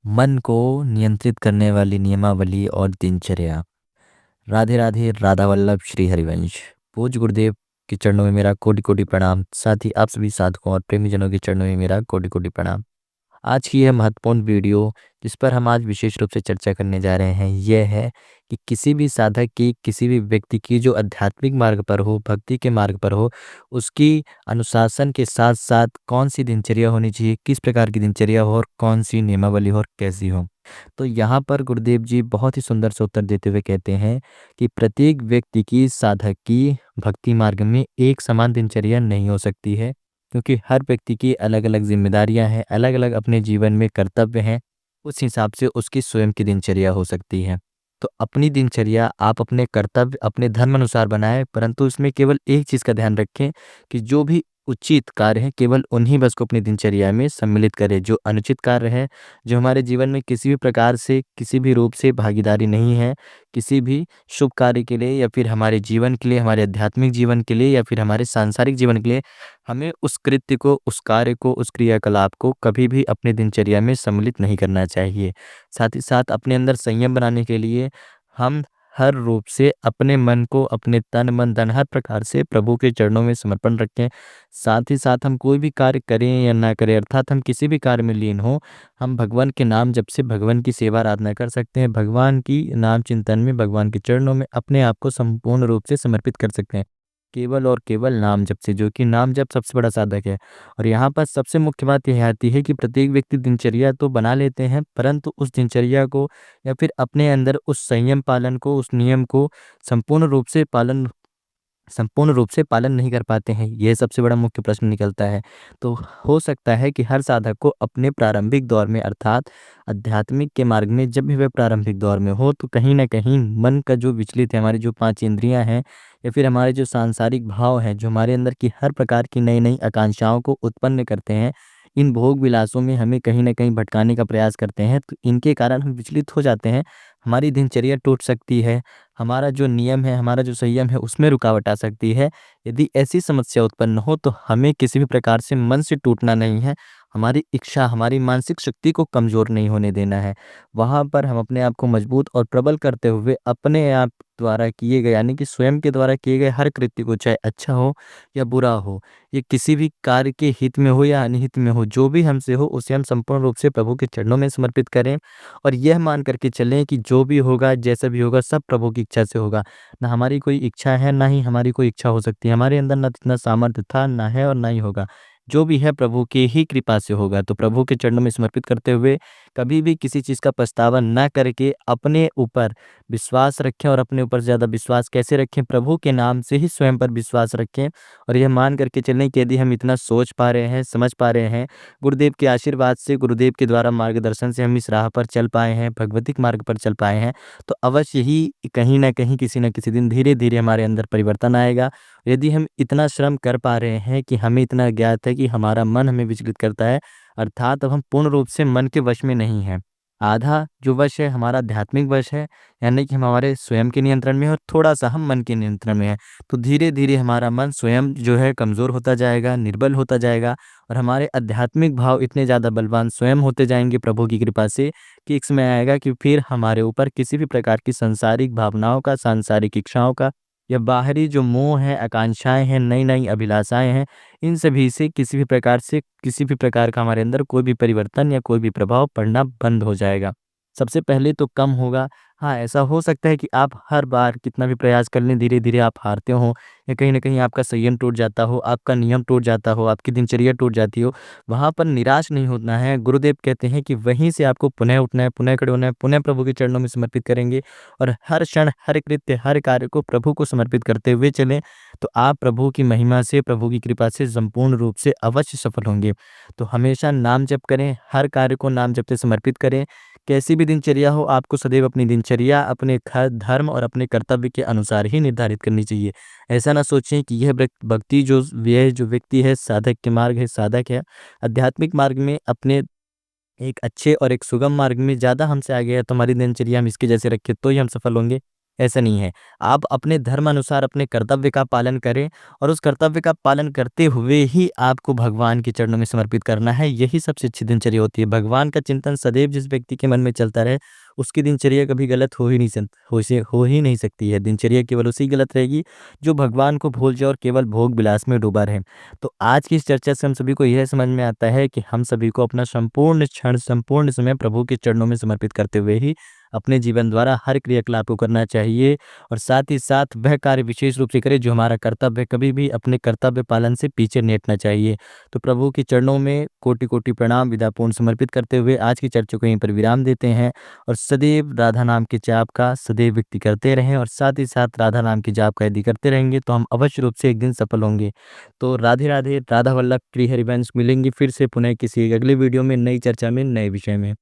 मन को नियंत्रित करने वाली नियमावली और दिनचर्या। राधे राधे, राधा वल्लभ श्री हरिवंश। पूज्य गुरुदेव के चरणों में मेरा कोटि कोटि प्रणाम। साथ ही आप सभी साधकों और प्रेमी जनों के चरणों में मेरा कोटि कोटि प्रणाम। आज की यह महत्वपूर्ण वीडियो जिस पर हम आज विशेष रूप से चर्चा करने जा रहे हैं यह है कि किसी भी साधक की, किसी भी व्यक्ति की जो आध्यात्मिक मार्ग पर हो, भक्ति के मार्ग पर हो, उसकी अनुशासन के साथ साथ कौन सी दिनचर्या होनी चाहिए, किस प्रकार की दिनचर्या हो और कौन सी नियमावली हो और कैसी हो। तो यहाँ पर गुरुदेव जी बहुत ही सुंदर से उत्तर देते हुए कहते हैं कि प्रत्येक व्यक्ति की, साधक की भक्ति मार्ग में एक समान दिनचर्या नहीं हो सकती है, क्योंकि हर व्यक्ति की अलग अलग जिम्मेदारियां हैं, अलग अलग अपने जीवन में कर्तव्य हैं। उस हिसाब से उसकी स्वयं की दिनचर्या हो सकती है। तो अपनी दिनचर्या आप अपने कर्तव्य, अपने धर्म अनुसार बनाएं, परंतु इसमें केवल एक चीज़ का ध्यान रखें कि जो भी उचित कार्य है केवल उन्हीं बस को अपनी दिनचर्या में सम्मिलित करें। जो अनुचित कार्य है, जो हमारे जीवन में किसी भी प्रकार से, किसी भी रूप से भागीदारी नहीं है, किसी भी शुभ कार्य के लिए या फिर हमारे जीवन के लिए, हमारे आध्यात्मिक जीवन के लिए या फिर हमारे सांसारिक जीवन के लिए, हमें उस कृत्य को, उस कार्य को, उस क्रियाकलाप को कभी भी अपने दिनचर्या में सम्मिलित नहीं करना चाहिए। साथ ही साथ अपने अंदर संयम बनाने के लिए हम हर रूप से अपने मन को, अपने तन मन धन हर प्रकार से प्रभु के चरणों में समर्पण रखें। साथ ही साथ हम कोई भी कार्य करें या ना करें, अर्थात हम किसी भी कार्य में लीन हो, हम भगवान के नाम जप से भगवान की सेवा आराधना कर सकते हैं। भगवान की नाम चिंतन में, भगवान के चरणों में अपने आप को संपूर्ण रूप से समर्पित कर सकते हैं, केवल और केवल नाम जप से, जो कि नाम जप सबसे बड़ा साधक है। और यहाँ पर सबसे मुख्य बात यह आती है कि प्रत्येक व्यक्ति दिनचर्या तो बना लेते हैं, परंतु उस दिनचर्या को या फिर अपने अंदर उस संयम पालन को, उस नियम को संपूर्ण रूप से पालन नहीं कर पाते हैं। यह सबसे बड़ा मुख्य प्रश्न निकलता है। तो हो सकता है कि हर साधक को अपने प्रारंभिक दौर में, अर्थात आध्यात्मिक के मार्ग में जब भी वह प्रारंभिक दौर में हो, तो कहीं ना कहीं मन का जो विचलित है, हमारी जो 5 इंद्रियां हैं या फिर हमारे जो सांसारिक भाव हैं, जो हमारे अंदर की हर प्रकार की नई नई आकांक्षाओं को उत्पन्न करते हैं, इन भोग विलासों में हमें कहीं ना कहीं भटकाने का प्रयास करते हैं, तो इनके कारण हम विचलित हो जाते हैं। हमारी दिनचर्या टूट सकती है, हमारा जो नियम है, हमारा जो संयम है, उसमें रुकावट आ सकती है। यदि ऐसी समस्या उत्पन्न हो तो हमें किसी भी प्रकार से मन से टूटना नहीं है, हमारी इच्छा, हमारी मानसिक शक्ति को कमज़ोर नहीं होने देना है। वहाँ पर हम अपने आप को मजबूत और प्रबल करते हुए अपने आप द्वारा किए गए, यानी कि स्वयं के द्वारा किए गए हर कृत्य को, चाहे अच्छा हो या बुरा हो, ये किसी भी कार्य के हित में हो या अनहित में हो, जो भी हमसे हो उसे हम संपूर्ण रूप से प्रभु के चरणों में समर्पित करें और यह मान करके चलें कि जो भी होगा, जैसा भी होगा, सब प्रभु की इच्छा से होगा। ना हमारी कोई इच्छा है, ना ही हमारी कोई इच्छा हो सकती है। हमारे अंदर ना इतना सामर्थ्य था, ना है और ना ही होगा। जो भी है प्रभु की ही कृपा से होगा। तो प्रभु के चरणों में समर्पित करते हुए कभी भी किसी चीज़ का पछतावा ना करके अपने ऊपर विश्वास रखें। और अपने ऊपर ज़्यादा विश्वास कैसे रखें? प्रभु के नाम से ही स्वयं पर विश्वास रखें और यह मान करके चलें कि यदि हम इतना सोच पा रहे हैं, समझ पा रहे हैं, गुरुदेव के आशीर्वाद से, गुरुदेव के द्वारा मार्गदर्शन से हम इस राह पर चल पाए हैं, भगवतिक मार्ग पर चल पाए हैं, तो अवश्य ही कहीं न कहीं, किसी न किसी दिन धीरे-धीरे हमारे अंदर परिवर्तन आएगा। यदि हम इतना श्रम कर पा रहे हैं कि हमें इतना ज्ञात है कि हमारा मन हमें विचलित करता है, अर्थात अब हम पूर्ण रूप से मन के वश में नहीं हैं। आधा जो वश है हमारा आध्यात्मिक वश है, यानी कि हम हमारे स्वयं के नियंत्रण में हैं और थोड़ा-सा हम मन के नियंत्रण में हैं। तो धीरे-धीरे हमारा मन स्वयं जो है कमज़ोर होता जाएगा, निर्बल होता जाएगा और हमारे आध्यात्मिक भाव इतने ज़्यादा बलवान स्वयं होते जाएँगे प्रभु की कृपा से, कि एक समय आएगा कि फिर हमारे ऊपर किसी भी प्रकार की सांसारिक भावनाओं का, सांसारिक इच्छाओं का या बाहरी जो मोह है, आकांक्षाएँ हैं, नई-नई अभिलाषाएँ हैं, इन सभी से किसी भी प्रकार का हमारे अंदर कोई भी परिवर्तन या कोई भी प्रभाव पड़ना बंद हो जाएगा। सबसे पहले तो कम होगा। हाँ, ऐसा हो सकता है कि आप हर बार कितना भी प्रयास कर लें, धीरे-धीरे आप हारते हो या कहीं न कहीं आपका संयम टूट जाता हो, आपका नियम टूट जाता हो, आपकी दिनचर्या टूट जाती हो। वहाँ पर निराश नहीं होना है। गुरुदेव कहते हैं कि वहीं से आपको पुनः उठना है, पुनः खड़े होना है, पुनः प्रभु के चरणों में समर्पित करेंगे और हर क्षण, हर कृत्य, हर कार्य को प्रभु को समर्पित करते हुए चलें, तो आप प्रभु की महिमा से, प्रभु की कृपा से संपूर्ण रूप से अवश्य सफल होंगे। तो हमेशा नाम जप करें, हर कार्य को नाम जप से समर्पित करें। कैसी भी दिनचर्या हो, आपको सदैव अपनी दिनचर्या अपने धर्म और अपने कर्तव्य के अनुसार ही निर्धारित करनी चाहिए। ऐसा ना सोचें कि यह जो व्यक्ति है साधक के मार्ग है, साधक है, आध्यात्मिक मार्ग में अपने एक अच्छे और एक सुगम मार्ग में ज़्यादा हमसे आगे है, तो हमारी दिनचर्या हम इसके जैसे रखें तो ही हम सफल होंगे। ऐसा नहीं है। आप अपने धर्म अनुसार अपने कर्तव्य का पालन करें और उस कर्तव्य का पालन करते हुए ही आपको भगवान के चरणों में समर्पित करना है। यही सबसे अच्छी दिनचर्या होती है। भगवान का चिंतन सदैव जिस व्यक्ति के मन में चलता रहे, उसकी दिनचर्या कभी गलत हो ही नहीं सकती है। दिनचर्या केवल उसी गलत रहेगी जो भगवान को भूल जाए और केवल भोग विलास में डूबा रहे। तो आज की इस चर्चा से हम सभी को यह समझ में आता है कि हम सभी को अपना संपूर्ण क्षण, संपूर्ण समय प्रभु के चरणों में समर्पित करते हुए ही अपने जीवन द्वारा हर क्रियाकलाप को करना चाहिए और साथ ही साथ वह कार्य विशेष रूप से करें जो हमारा कर्तव्य है। कभी भी अपने कर्तव्य पालन से पीछे नहीं हटना चाहिए। तो प्रभु के चरणों में कोटि-कोटि प्रणाम विदापूर्ण समर्पित करते हुए आज की चर्चा को यहीं पर विराम देते हैं और सदैव राधा नाम के जाप का सदैव व्यक्ति करते रहें और साथ ही साथ राधा नाम के जाप का यदि करते रहेंगे तो हम अवश्य रूप से एक दिन सफल होंगे। तो राधे राधे, राधा वल्लभ श्री हरिवंश। मिलेंगे फिर से पुनः किसी एक अगले वीडियो में, नई चर्चा में, नए विषय में।